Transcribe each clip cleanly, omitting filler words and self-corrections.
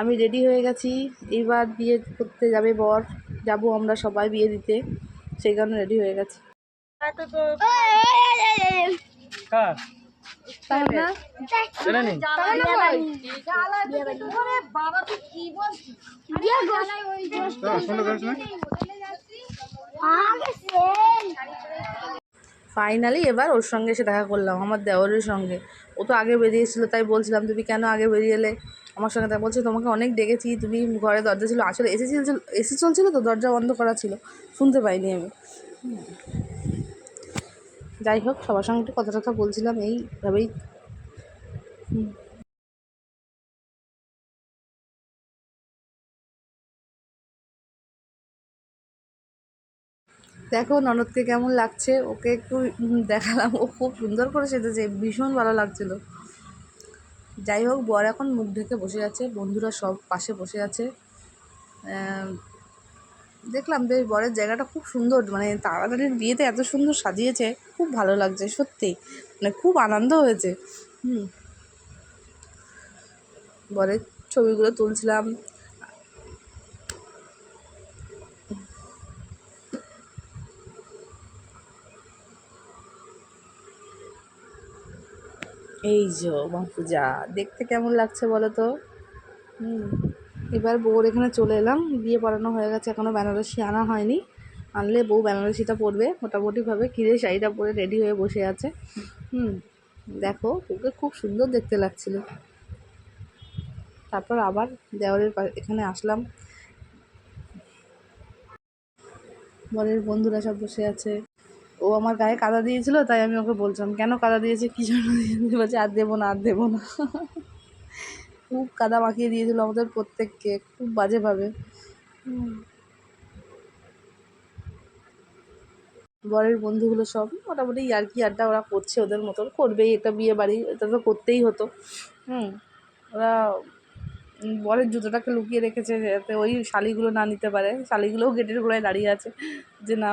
আমি রেডি হয়ে গেছি, এইবার বিয়ে করতে যাবে বর, যাবো আমরা সবাই বিয়ে দিতে, সেই কারণে রেডি হয়ে গেছি। ফাইনালি এবার ওর সঙ্গে এসে দেখা করলাম, আমার দেওরের সঙ্গে। ও তো আগে বেরিয়েছিল, তাই বলছিলাম তুমি কেন আগে বেরিয়ে এলে আমার সঙ্গে। তাই বলছে তোমাকে অনেক ডেকেছি, তুমি ঘরে দরজা ছিল, আসলে এসি চলছিল তো, দরজা বন্ধ করা ছিল, শুনতে পাইনি আমি। যাই হোক, সবার সঙ্গে একটু কথা টথা বলছিলাম এইভাবেই। দেখো ননদকে কেমন লাগছে, ওকে একটু দেখালাম, ও খুব সুন্দর করে সেজেছে, ভীষণ ভালো লাগছিল। যাই হোক, বর এখন মুখ ঢেকে বসে আছে, বন্ধুরা সব পাশে বসে আছে। দেখলাম যে বরের জায়গাটা খুব সুন্দর, মানে তাড়াতাড়ির বিয়েতে এত সুন্দর সাজিয়েছে, খুব ভালো লাগছে সত্যি, মানে খুব আনন্দ হয়েছে। বরের ছবিগুলো তুলছিলাম। এই যে মা পূজা, দেখতে কেমন লাগছে বলো তো। এবার বউর এখানে চলে এলাম, বিয়ে পড়ানো হয়ে গেছে, এখনও বেনারসি আনা হয়নি, আনলে বউ বেনারসিটা পরবে মোটামুটিভাবে। কিরে শাড়িটা পরে রেডি হয়ে বসে আছে। দেখো ওকে খুব সুন্দর দেখতে লাগছিল। তারপর আবার দেওরের এখানে আসলাম, বরের বন্ধুরা সব বসে আছে। ও আমার গায়ে কাদা দিয়েছিল, তাই আমি ওকে বলছিলাম কেন কাদা দিয়েছে, কী জন্য দিয়েছে, বলছে আর দেবো না আর দেবো না। খুব কাদা মাখিয়ে দিয়েছিল আমাদের প্রত্যেককে, খুব বাজেভাবে। বরের বন্ধুগুলো সব মোটামুটি ইয়ার্কি আড্ডা ওরা করছে, ওদের মতন করবেই, এটা বিয়ে বাড়ি, এটা তো করতেই হতো। ওরা বরের জুতোটাকে লুকিয়ে রেখেছে যাতে ওই শালিগুলো না নিতে পারে, শালিগুলোও গেটের গোড়ায় দাঁড়িয়ে আছে যে না।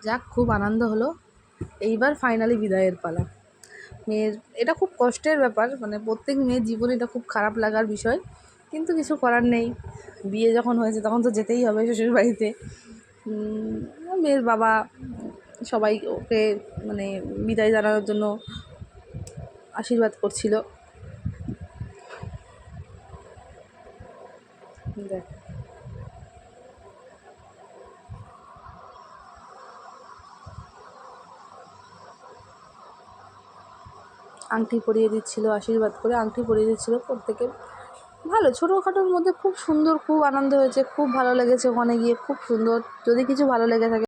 যাক, খুব আনন্দ হলো। এইবার ফাইনালি বিদায়ের পালা। মেয়ের এটা খুব কষ্টের ব্যাপার, মানে প্রত্যেক মেয়ের জীবনে এটা খুব খারাপ লাগার বিষয়, কিন্তু কিছু করার নেই। বিয়ে যখন হয়েছে তখন তো যেতেই হবে শ্বশুর বাড়িতে। মেয়ের বাবা সবাই ওকে মানে বিদায় জানানোর জন্য আশীর্বাদ করছিল। দেখ, আংটি পরিয়ে দিচ্ছিল, আশীর্বাদ করে আংটি পরিয়ে দিচ্ছিল প্রত্যেকে। ভালো, ছোটোখাটোর মধ্যে খুব সুন্দর, খুব আনন্দ হয়েছে, খুব ভালো লেগেছে ওখানে গিয়ে, খুব সুন্দর। যদি কিছু ভালো লেগে থাকে